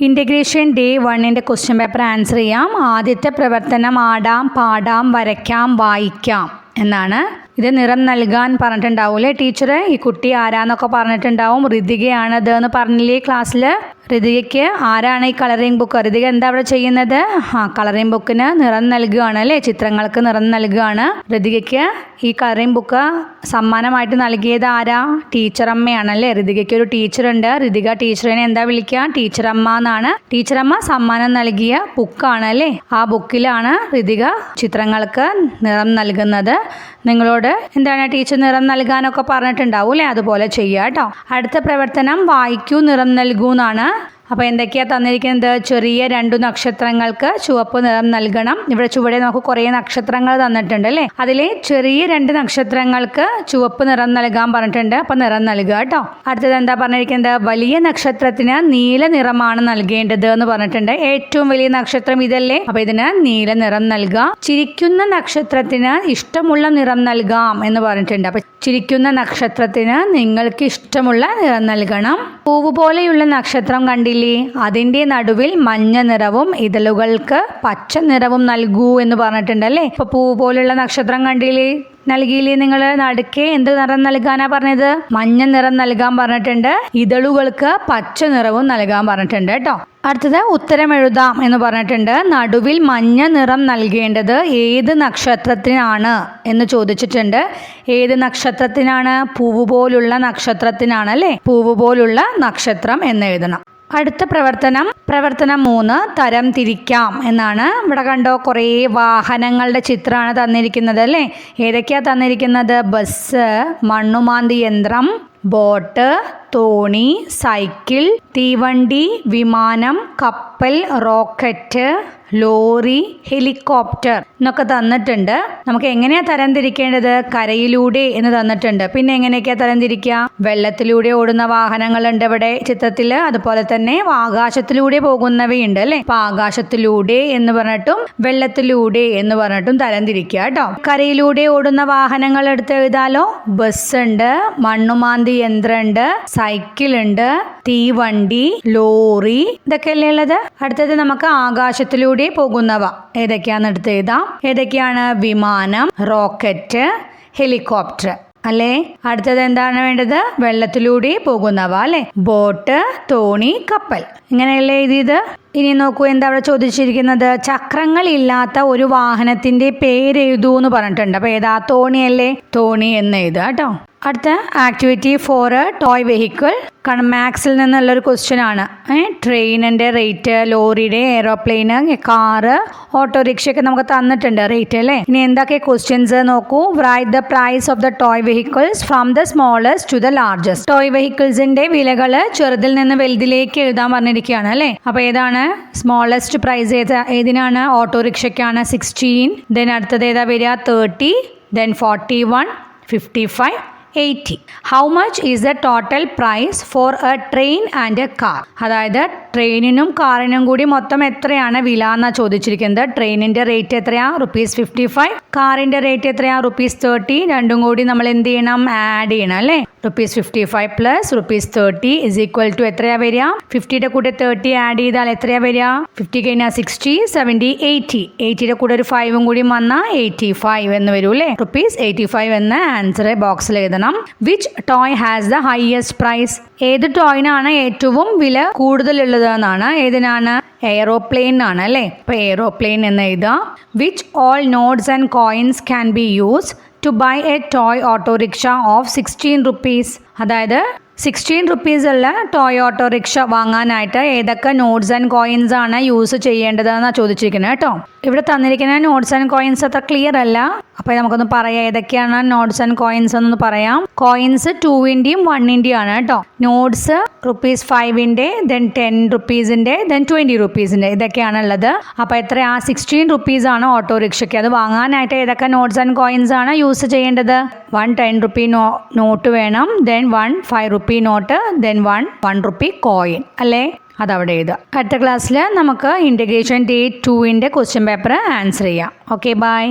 Integration day 1 question paper answer ചെയ്യാം. ആദ്യത്തെ പ്രവർത്തനം ആടാം, പാടാം, വരയ്ക്കാം, വായിക്കാം എന്നാണ്. ഇത് നിറം നൽകാൻ പറഞ്ഞിട്ടുണ്ടാവൂലേ ടീച്ചർ. ഈ കുട്ടി ആരാന്നൊക്കെ പറഞ്ഞിട്ടുണ്ടാവും. ഋതികയാണത് എന്ന് പറഞ്ഞില്ലേ ക്ലാസ്സിൽ. ഋതികയ്ക്ക് ആരാണ് ഈ കളറിംഗ് ബുക്ക്? ഋതിക എന്താ അവിടെ ചെയ്യുന്നത്? കളറിംഗ് ബുക്കിന് നിറം നൽകുകയാണ് അല്ലേ, ചിത്രങ്ങൾക്ക് നിറം നൽകുകയാണ്. ഋതികയ്ക്ക് ഈ കളറിംഗ് ബുക്ക് സമ്മാനമായിട്ട് നൽകിയത് ആരാ? ടീച്ചറമ്മയാണല്ലേ. ഋതികയ്ക്ക് ഒരു ടീച്ചറുണ്ട്. ഋതിക ടീച്ചറിനെ എന്താ വിളിക്കുക? ടീച്ചറമ്മ എന്നാണ്. ടീച്ചറമ്മ സമ്മാനം നൽകിയ ബുക്കാണ് അല്ലേ. ആ ബുക്കിലാണ് ഋതിക ചിത്രങ്ങൾക്ക് നിറം നൽകുന്നത്. നിങ്ങളോട് എന്താണ് ടീച്ചർ നിറം നൽകാനൊക്കെ പറഞ്ഞിട്ടുണ്ടാവും അല്ലേ, അതുപോലെ ചെയ്യുക കേട്ടോ. അടുത്ത പ്രവർത്തനം വായിക്കൂ, നിറം നൽകൂ എന്നാണ്. അപ്പോൾ എന്തൊക്കെയാണ് തന്നിരിക്കുന്നത്? ചെറിയ 2 നക്ഷത്രങ്ങൾക്ക് ചുവപ്പ് നിറം നൽകണം. ഇവിടെ ചുവടെ നമുക്ക് കുറേ നക്ഷത്രങ്ങൾ തന്നിട്ടുണ്ട് അല്ലേ. അതിലെ ചെറിയ 2 നക്ഷത്രങ്ങൾക്ക് ചുവപ്പ് നിറം നൽകാൻ പറഞ്ഞിട്ടുണ്ട്. അപ്പം നിറം നൽകുക കേട്ടോ. അടുത്തത് എന്താ പറഞ്ഞിരിക്കുന്നത്? വലിയ നക്ഷത്രത്തിന് നീല നിറമാണ് നൽകേണ്ടത് എന്ന് പറഞ്ഞിട്ടുണ്ട്. ഏറ്റവും വലിയ നക്ഷത്രം ഇതല്ലേ, അപ്പോൾ ഇതിന് നീല നിറം നൽകുക. ചിരിക്കുന്ന നക്ഷത്രത്തിന് ഇഷ്ടമുള്ള നിറം നൽകാം എന്ന് പറഞ്ഞിട്ടുണ്ട്. അപ്പം ചിരിക്കുന്ന നക്ഷത്രത്തിന് നിങ്ങൾക്ക് ഇഷ്ടമുള്ള നിറം നൽകണം. പൂവ് പോലെയുള്ള നക്ഷത്രം കണ്ടില്ലേ, അതിൻ്റെ നടുവിൽ മഞ്ഞ നിറവും ഇതളുകൾക്ക് പച്ച നിറവും നൽകൂ എന്ന് പറഞ്ഞിട്ടുണ്ടല്ലേ. ഇപ്പൊ പൂവ് പോലുള്ള നക്ഷത്രം കണ്ടില്ലേ, നൽകിയില്ലേ നിങ്ങൾ? നടുക്കെ എന്ത് നിറം നൽകാനാ പറഞ്ഞത്? മഞ്ഞ നിറം നൽകാൻ പറഞ്ഞിട്ടുണ്ട്. ഇതളുകൾക്ക് പച്ച നിറവും നൽകാൻ പറഞ്ഞിട്ടുണ്ട് കേട്ടോ. അടുത്തത് ഉത്തരം എഴുതാം എന്ന് പറഞ്ഞിട്ടുണ്ട്. നടുവിൽ മഞ്ഞ നിറം നൽകേണ്ടത് ഏത് നക്ഷത്രത്തിനാണ് എന്ന് ചോദിച്ചിട്ടുണ്ട്. ഏത് നക്ഷത്രത്തിനാണ്? പൂവ് പോലുള്ള നക്ഷത്രത്തിനാണ് അല്ലേ. പൂവ് പോലുള്ള നക്ഷത്രം എന്ന് എഴുതണം. അടുത്ത പ്രവർത്തനം 3 തരം തിരിക്കാം എന്നാണ്. ഇവിടെ കണ്ടോ, കുറേ വാഹനങ്ങളുടെ ചിത്രമാണ് തന്നിരിക്കുന്നത് അല്ലേ. ഏതൊക്കെയാ തന്നിരിക്കുന്നത്? ബസ്, മണ്ണുമാന്തി യന്ത്രം, ബോട്ട്, തോണി, സൈക്കിൾ, തീവണ്ടി, വിമാനം, കപ്പൽ, റോക്കറ്റ്, ലോറി, ഹെലികോപ്റ്റർ എന്നൊക്കെ തന്നിട്ടുണ്ട്. നമുക്ക് എങ്ങനെയാ തരം തിരിക്കേണ്ടത്? കരയിലൂടെ എന്ന് തന്നിട്ടുണ്ട്. പിന്നെ എങ്ങനെയൊക്കെയാ തരം തിരിക്കുക? വെള്ളത്തിലൂടെ ഓടുന്ന വാഹനങ്ങളുണ്ട് ഇവിടെ ചിത്രത്തിൽ. അതുപോലെ തന്നെ ആകാശത്തിലൂടെ പോകുന്നവയുണ്ട് അല്ലേ. അപ്പൊ ആകാശത്തിലൂടെ എന്ന് പറഞ്ഞിട്ടും വെള്ളത്തിലൂടെ എന്ന് പറഞ്ഞിട്ടും തരം തിരിക്കുക കേട്ടോ. കരയിലൂടെ ഓടുന്ന വാഹനങ്ങൾ എടുത്ത് എഴുതാലോ. ബസ് ഉണ്ട്, മണ്ണുമാന്തി യന്ത്രം ഉണ്ട്, സൈക്കിൾ ഉണ്ട്, തീവണ്ടി, ലോറി, ഇതൊക്കെയല്ലേ ഉള്ളത്. അടുത്തത് നമുക്ക് ആകാശത്തിലൂടെ പോകുന്നവ ഏതൊക്കെയാന്ന് എടുത്ത് എഴുതാം. ഏതൊക്കെയാണ്? വിമാനം, റോക്കറ്റ്, ഹെലികോപ്റ്റർ അല്ലേ. അടുത്തത് എന്താണ് വേണ്ടത്? വെള്ളത്തിലൂടെ പോകുന്നവ അല്ലേ. ബോട്ട്, തോണി, കപ്പൽ. ഇങ്ങനെയല്ലേ എഴുതിയത്. ഇനി നോക്കൂ, എന്താ അവിടെ ചോദിച്ചിരിക്കുന്നത്? ചക്രങ്ങൾ ഇല്ലാത്ത ഒരു വാഹനത്തിന്റെ പേര് എഴുതൂ എന്ന് പറഞ്ഞിട്ടുണ്ട്. അപ്പൊ ഏതാ? തോണിയല്ലേ. തോണി എന്ന് എഴുതുക കേട്ടോ. അടുത്ത ആക്ടിവിറ്റി 4 ടോയ് വെഹിക്കിൾ. കാരണം മാത്സിൽ നിന്നുള്ളൊരു ക്വസ്റ്റ്യൻ ആണ്. ട്രെയിനിൻ്റെ റേറ്റ്, ലോറിയുടെ, എയ്റോപ്ലെയിന്, കാറ്, ഓട്ടോറിക്ഷ ഒക്കെ നമുക്ക് തന്നിട്ടുണ്ട് റേറ്റ് അല്ലേ. ഇനി എന്തൊക്കെ ക്വസ്റ്റ്യൻസ് നോക്കൂ. Right the price of the toy vehicles from the smallest to the largest. Toy വെഹിക്കിൾസിന്റെ വിലകൾ ചെറുതിൽ നിന്ന് വലുതിലേക്ക് എഴുതാൻ പറഞ്ഞിരിക്കുകയാണ് അല്ലേ. അപ്പോൾ ഏതാണ് സ്മോളസ്റ്റ് പ്രൈസ്? ഏതിനാണ്? ഓട്ടോറിക്ഷയ്ക്കാണ് 16. ദെൻ അടുത്തത് ഏതാ വരിക? 30. Then 41, 55, 80. How much is the total price for a train and a car? അതായത് ട്രെയിനിനും കാറിനും കൂടി മൊത്തം എത്രയാണ് വില എന്നാണ് ചോദിച്ചിരിക്കുന്നത്. ട്രെയിനിൻ്റെ റേറ്റ് എത്രയാ? ₹55. കാറിൻ്റെ റേറ്റ് എത്രയാ? ₹30. രണ്ടും കൂടി നമ്മൾ എന്ത് ചെയ്യണം? ആഡ് ചെയ്യണം അല്ലേ. ₹55 പ്ലസ് ₹30 ഇസ് ഈക്വൽ ടു എത്രയാ വരിക? 50യുടെ കൂടെ 30 ആഡ് ചെയ്താൽ എത്രയാ വരിക? 50 കഴിഞ്ഞാൽ 60, 70, 80. 80യുടെ കൂടെ ഒരു 5 കൂടി വന്നാൽ 85 എന്ന് വരും അല്ലേ. ₹85 എന്ന് ആൻസർ ബോക്സിൽ എഴുതണം. Which toy has the highest price? ഏത് ടോയിനാണ് ഏറ്റവും വില കൂടുതലുള്ളത് എന്നാണ്. ഏതിനാണ്? എയ്റോപ്ലെയിൻ ആണ് അല്ലേ. ഇപ്പൊ എയ്റോപ്ലെയിൻ എന്ന് എഴുതാം. Which all notes and coins can be use to buy a toy auto rickshaw of 16 rupees. അതായത് 16 rupees ഉള്ള ടോയ് ഓട്ടോറിക്ഷ വാങ്ങാനായിട്ട് ഏതൊക്കെ നോട്ട്സ് ആൻഡ് കോയിൻസ് ആണ് യൂസ് ചെയ്യേണ്ടതെന്നാണ് ചോദിച്ചിരിക്കുന്നത് കേട്ടോ. ഇവിടെ തന്നിരിക്കുന്ന നോട്ട്സ് ആൻഡ് കോയിൻസ് അത്ര ക്ലിയർ അല്ല. അപ്പോൾ നമുക്കൊന്ന് പറയാം ഏതൊക്കെയാണ് നോട്ട്സ് ആൻഡ് കോയിൻസ് എന്നൊന്ന് പറയാം. കോയിൻസ് 2ന്റെയും 1ന്റെയും ആണ് കേട്ടോ. നോട്ട്സ് ₹5ന്റെ, ദെൻ 10 rupeesന്റെ, ദെൻ 20 rupeesന്റെ, ഇതൊക്കെയാണ് ഉള്ളത്. അപ്പോൾ എത്രയാ? 16 rupees ആണ് ഓട്ടോറിക്ഷയ്ക്ക്. അത് വാങ്ങാനായിട്ട് ഏതൊക്കെ നോട്ട്സ് ആൻഡ് കോയിൻസ് ആണ് യൂസ് ചെയ്യേണ്ടത്? 1 10 rupee നോട്ട് വേണം, then 1 5 rupee note, then 1 rupee coin അല്ലേ. അതവിടെ എഴുതുക. അടുത്ത ക്ലാസ്സിൽ നമുക്ക് integration day 2 question paper answer ചെയ്യാം. Okay, by.